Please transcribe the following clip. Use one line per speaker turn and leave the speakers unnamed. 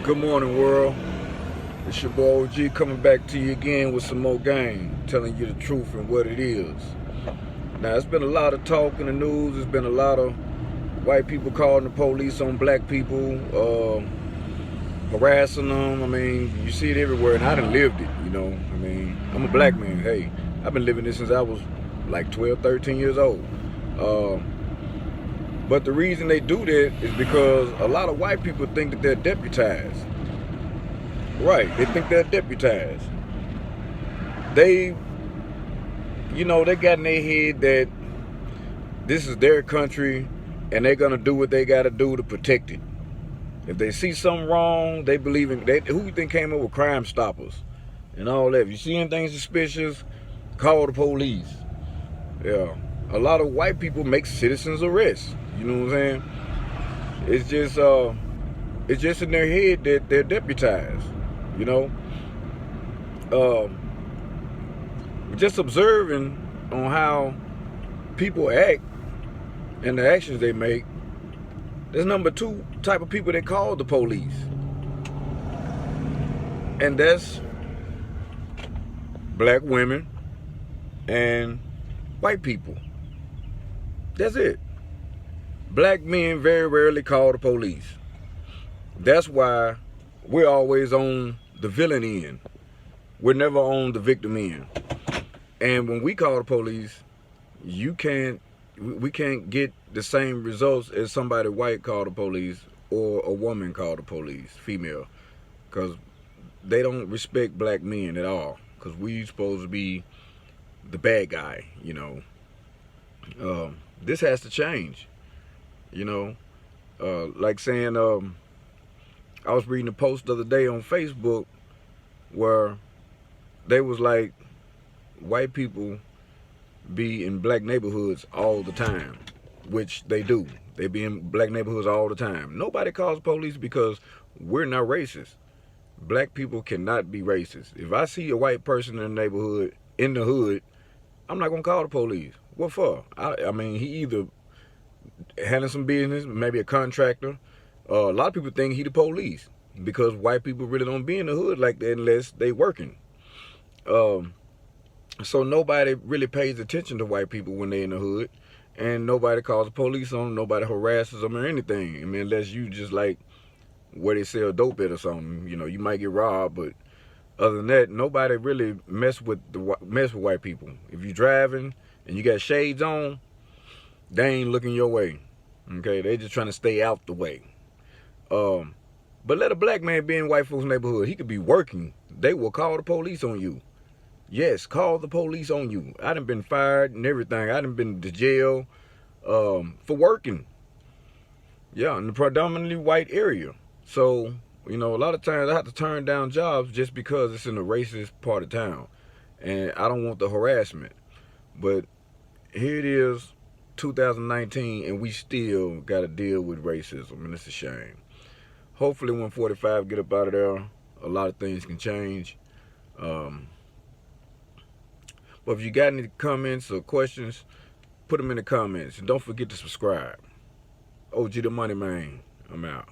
Good morning, world. It's your boy OG coming back to you again with some more game, telling you the truth and what it is. Now, it's been a lot of talk in the news. There's been a lot of white people calling the police on black people, harassing them. I mean, you see it everywhere, and I done lived it, you know. I mean, I'm a black man. Hey, I've been living this since I was like 12, 13 years old. But the reason they do that is because a lot of white people think that they're deputized. Right, they think they're deputized. They got in their head that this is their country and they're gonna do what they gotta do to protect it. If they see something wrong, they believe in who you think came up with Crime Stoppers and all that. If you see anything suspicious, call the police. Yeah. A lot of white people make citizens arrests. You know what I'm saying? It's just in their head that they're deputized. You know? Just observing on how people act and the actions they make, there's number two type of people that call the police. And that's black women and white people. That's it. Black men very rarely call the police. That's why we're always on the villain end. We're never on the victim end. And when we call the police, we can't get the same results as somebody white call the police or a woman call the police, female. Because they don't respect black men at all. Because we supposed to be the bad guy, you know. This has to change. You know, like saying, I was reading a post the other day on Facebook where they was like, white people be in black neighborhoods all the time, which they do. They be in black neighborhoods all the time. Nobody calls police because we're not racist. Black people cannot be racist. If I see a white person in the neighborhood, in the hood, I'm not gonna call the police. What for? I mean, he either handling some business, maybe a contractor. A lot of people think he the police because white people really don't be in the hood like that unless they working. So nobody really pays attention to white people when they in the hood, and nobody calls the police on them. Nobody harasses them or anything. I mean, unless you just like where they sell dope at or something. You know, you might get robbed, but other than that, nobody really mess with white people. If you driving and you got shades on, they ain't looking your way. Okay, they just trying to stay out the way. But let a black man be in white folks' neighborhood. He could be working. They will call the police on you. Yes, call the police on you. I done been fired and everything. I done been to jail for working. Yeah, in the predominantly white area. So, you know, a lot of times I have to turn down jobs just because it's in a racist part of town. And I don't want the harassment. But here it is, 2019, and we still got to deal with racism, and it's a shame. Hopefully when 45 get up out of there, a lot of things can change. But if you got any comments or questions, put them in the comments. And don't forget to subscribe. OG the Money Man, I'm out.